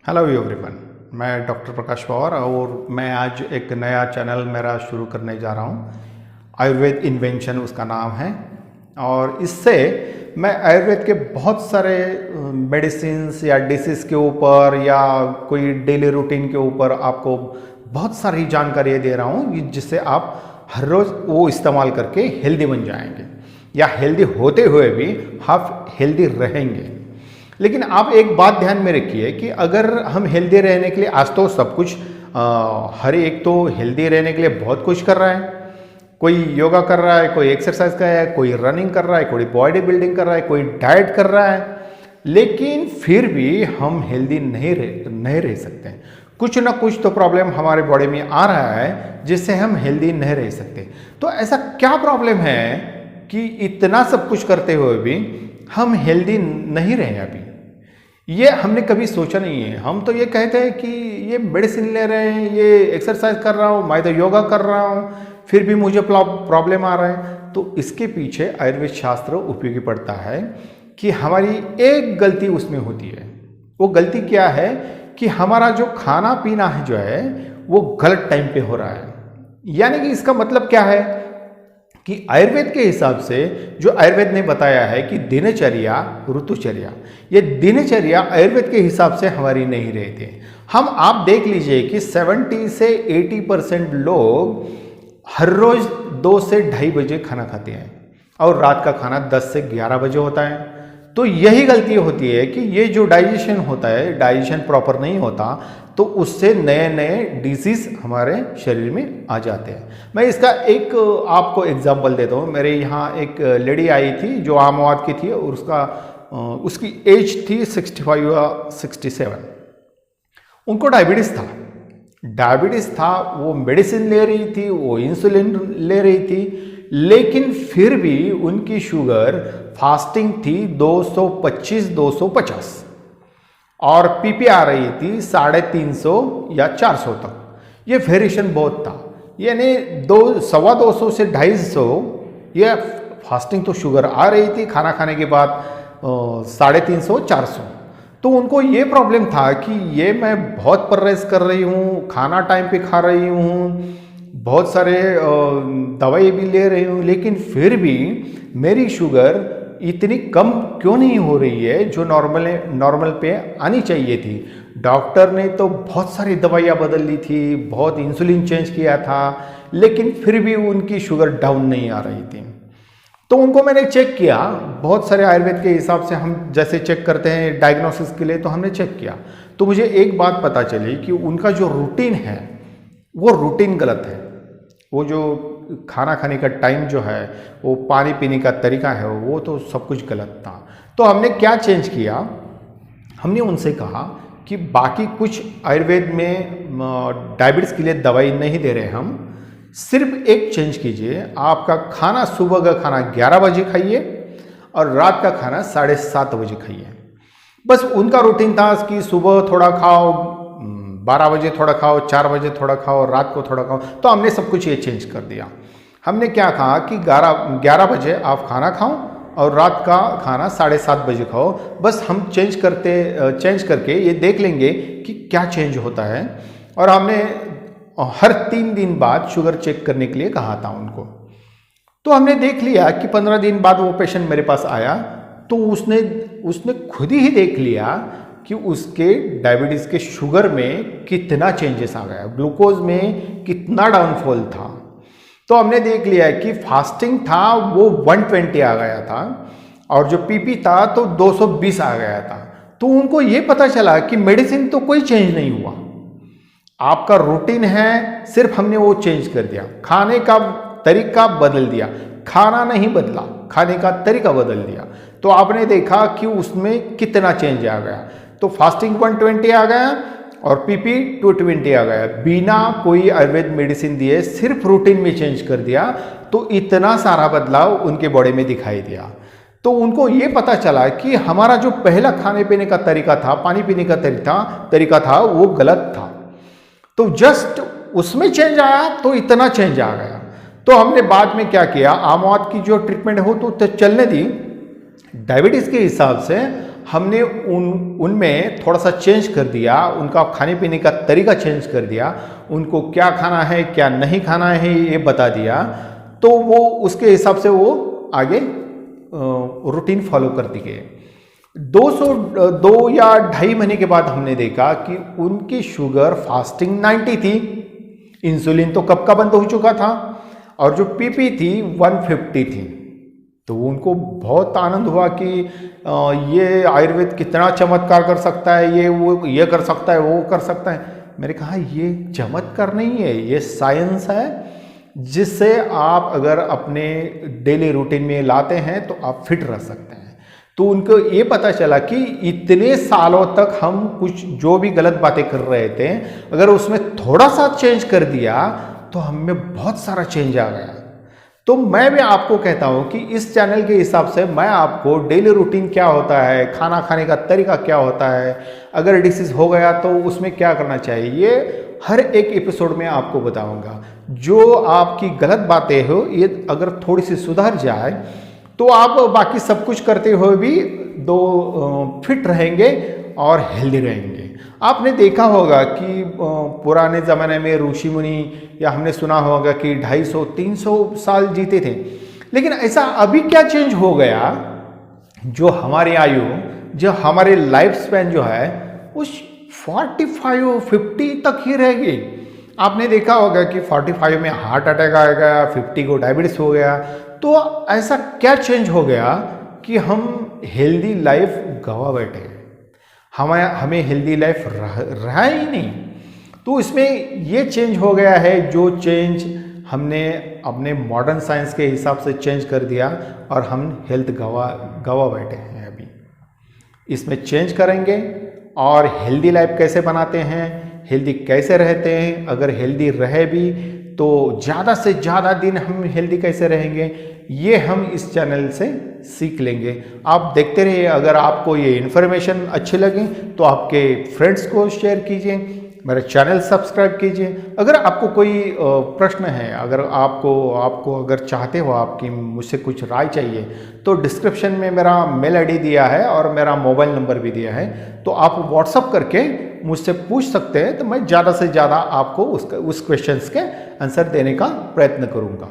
Hello everyone. मैं doctor प्रकाश पवार और मैं आज एक नया चैनल मेरा शुरू करने जा रहा हूँ। आयुर्वेद इन्वेंशन उसका नाम है। और इससे मैं आयुर्वेद के बहुत सारे मेडिसिन्स या डिसीज़ के ऊपर या कोई डेली रूटीन के ऊपर आपको बहुत सारी जानकारी दे रहा हूँ, जिससे आप हर रोज़ वो इस्तेमाल करके हेल्दी बन जाएंगे या हेल्दी होते हुए भी आप हेल्दी रहेंगे। लेकिन आप एक बात ध्यान में रखिए कि अगर हम हेल्दी रहने के लिए, आज तो सब कुछ हर एक तो हेल्दी रहने के लिए बहुत कुछ कर रहा है। कोई योगा कर रहा है, कोई एक्सरसाइज कर रहा है, कोई रनिंग कर रहा है, कोई बॉडी बिल्डिंग कर रहा है, कोई डाइट कर रहा है, लेकिन फिर भी हम हेल्दी नहीं रह सकते। कुछ ना कुछ तो प्रॉब्लम हमारे बॉडी में आ रहा है जिससे हम हेल्दी नहीं रह सकते। तो ऐसा क्या प्रॉब्लम है कि इतना सब कुछ करते हुए भी हम हेल्दी नहीं रहे? अभी ये हमने कभी सोचा नहीं है। हम तो ये कहते हैं कि ये मेडिसिन ले रहे हैं, ये एक्सरसाइज कर रहा हूँ, मैं तो योगा कर रहा हूँ, फिर भी मुझे प्रॉब्लम आ रहा है। तो इसके पीछे आयुर्वेद शास्त्र उपयोगी पड़ता है कि हमारी एक गलती उसमें होती है। वो गलती क्या है कि हमारा जो खाना पीना है जो है वो गलत टाइम पे हो रहा है। यानी कि इसका मतलब क्या है कि आयुर्वेद के हिसाब से जो आयुर्वेद ने बताया है कि दिनचर्या ऋतुचर्या, ये दिनचर्या आयुर्वेद के हिसाब से हमारी नहीं रहती। आप देख लीजिए कि 70 से 80% लोग हर रोज 2 से ढाई बजे खाना खाते हैं और रात का खाना 10 से 11 बजे होता है। तो यही गलती होती है कि ये जो डाइजेशन होता है, डाइजेशन प्रॉपर नहीं होता, तो उससे नए नए डिसीज हमारे शरीर में आ जाते हैं। मैं इसका एक आपको एग्जांपल देता हूँ। मेरे यहाँ एक लेडी आई थी जो आमवाद की थी और उसकी एज थी 65 या 67। उनको डायबिटीज था, वो मेडिसिन ले रही थी, वो इंसुलिन ले रही थी, लेकिन फिर भी उनकी शुगर फास्टिंग थी 225-250 और पीपी आ रही थी 350 या 400 तक। ये वेरिएशन बहुत था, यानी 200 से 250 ये फास्टिंग तो शुगर आ रही थी, खाना खाने के बाद 350-400। तो उनको ये प्रॉब्लम था कि ये मैं बहुत परहेज कर रही हूँ, खाना टाइम पे खा रही हूँ, बहुत सारे दवाई भी ले रही हूँ, लेकिन फिर भी मेरी शुगर इतनी कम क्यों नहीं हो रही है जो नॉर्मल पे आनी चाहिए थी। डॉक्टर ने तो बहुत सारी दवाइयाँ बदल ली थी, बहुत इंसुलिन चेंज किया था, लेकिन फिर भी उनकी शुगर डाउन नहीं आ रही थी। तो उनको मैंने चेक किया, बहुत सारे आयुर्वेद के हिसाब से हम जैसे चेक करते हैं डायग्नोसिस के लिए, तो हमने चेक किया। तो मुझे एक बात पता चली कि उनका जो रूटीन है वो रूटीन गलत है। वो जो खाना खाने का टाइम जो है, वो पानी पीने का तरीका है, वो तो सब कुछ गलत था। तो हमने क्या चेंज किया, हमने उनसे कहा कि बाकी कुछ आयुर्वेद में डायबिटीज़ के लिए दवाई नहीं दे रहे, हम सिर्फ एक चेंज कीजिए। आपका खाना, सुबह का खाना 11 बजे खाइए और रात का खाना 7:30 बजे खाइए। बस उनका रूटीन था कि सुबह थोड़ा खाओ, 12 बजे थोड़ा खाओ, 4 बजे थोड़ा खाओ, रात को थोड़ा खाओ। तो हमने सब कुछ ये चेंज कर दिया। हमने क्या कहा कि 11 बजे आप खाना खाओ और रात का खाना 7:30 बजे खाओ। बस हम चेंज करके ये देख लेंगे कि क्या चेंज होता है। और हमने हर 3 दिन बाद शुगर चेक करने के लिए कहा था उनको। तो हमने देख लिया कि 15 दिन बाद वो पेशेंट मेरे पास आया, तो उसने खुद ही देख लिया कि उसके डायबिटीज़ के शुगर में कितना चेंजेस आ गया, ग्लूकोज में कितना डाउनफॉल था। तो हमने देख लिया कि फास्टिंग था वो 120 आ गया था और जो पीपी था तो 220 आ गया था। तो उनको ये पता चला कि मेडिसिन तो कोई चेंज नहीं हुआ, आपका रूटीन है, सिर्फ हमने वो चेंज कर दिया, खाने का तरीका बदल दिया, खाना नहीं बदला, खाने का तरीका बदल दिया। तो आपने देखा कि उसमें कितना चेंज आ गया। तो फास्टिंग 120 आ गया और पीपी 220 आ गया, बिना कोई आयुर्वेद मेडिसिन दिए, सिर्फ रूटीन में चेंज कर दिया। तो इतना सारा बदलाव उनके बॉडी में दिखाई दिया। तो उनको ये पता चला कि हमारा जो पहला खाने पीने का तरीका था, पानी पीने का तरीका था, वो गलत था। तो जस्ट उसमें चेंज आया तो इतना चेंज आ गया। तो हमने बाद में क्या किया, आमवाद की जो ट्रीटमेंट हो तो चलने दी। डायबिटीज़ के हिसाब से हमने उनमें थोड़ा सा चेंज कर दिया, उनका खाने पीने का तरीका चेंज कर दिया, उनको क्या खाना है क्या नहीं खाना है ये बता दिया, तो वो उसके हिसाब से वो आगे रूटीन फॉलो करती गए। 2 या 2.5 महीने के बाद हमने देखा कि उनकी शुगर फास्टिंग 90 थी, इंसुलिन तो कब का बंद हो चुका था, और जो पीपी थी 150 थी। तो उनको बहुत आनंद हुआ कि ये आयुर्वेद कितना चमत्कार कर सकता है, ये कर सकता है, वो कर सकता है। मैंने कहा ये चमत्कार नहीं है, ये साइंस है, जिससे आप अगर अपने डेली रूटीन में लाते हैं तो आप फिट रह सकते हैं। तो उनको ये पता चला कि इतने सालों तक हम कुछ जो भी गलत बातें कर रहे थे, अगर उसमें थोड़ा सा चेंज कर दिया तो हम में बहुत सारा चेंज आ गया। तो मैं भी आपको कहता हूं कि इस चैनल के हिसाब से मैं आपको डेली रूटीन क्या होता है, खाना खाने का तरीका क्या होता है, अगर डिसीज हो गया तो उसमें क्या करना चाहिए, ये हर एक एपिसोड में आपको बताऊंगा। जो आपकी गलत बातें हो ये अगर थोड़ी सी सुधर जाए तो आप बाकी सब कुछ करते हुए भी फिट रहेंगे और हेल्दी रहेंगे। आपने देखा होगा कि पुराने ज़माने में ऋषि मुनि, या हमने सुना होगा कि 250-300 साल जीते थे, लेकिन ऐसा अभी क्या चेंज हो गया, जो हमारी आयु, जो हमारे लाइफ स्पैन जो है उस 45-50 तक ही रह गई। आपने देखा होगा कि 45 में हार्ट अटैक आ गया, 50 को डायबिटीज हो गया। तो ऐसा क्या चेंज हो गया कि हम हेल्दी लाइफ गवा बैठे, हमें हेल्दी लाइफ रहा ही नहीं। तो इसमें ये चेंज हो गया है, जो चेंज हमने अपने मॉडर्न साइंस के हिसाब से चेंज कर दिया और हम हेल्थ गवा बैठे हैं। अभी इसमें चेंज करेंगे और हेल्दी लाइफ कैसे बनाते हैं, हेल्दी कैसे रहते हैं, अगर हेल्दी रहे भी तो ज़्यादा से ज़्यादा दिन हम हेल्दी कैसे रहेंगे, ये हम इस चैनल से सीख लेंगे। आप देखते रहिए। अगर आपको ये इन्फॉर्मेशन अच्छी लगी तो आपके फ्रेंड्स को शेयर कीजिए, मेरा चैनल सब्सक्राइब कीजिए। अगर आपको कोई प्रश्न है, अगर आपको अगर चाहते हो आपकी मुझसे कुछ राय चाहिए, तो डिस्क्रिप्शन में मेरा मेल आईडी दिया है और मेरा मोबाइल नंबर भी दिया है, तो आप व्हाट्सअप करके मुझसे पूछ सकते हैं। तो मैं ज़्यादा से ज़्यादा आपको उस क्वेश्चंस के आंसर देने का प्रयत्न करूँगा।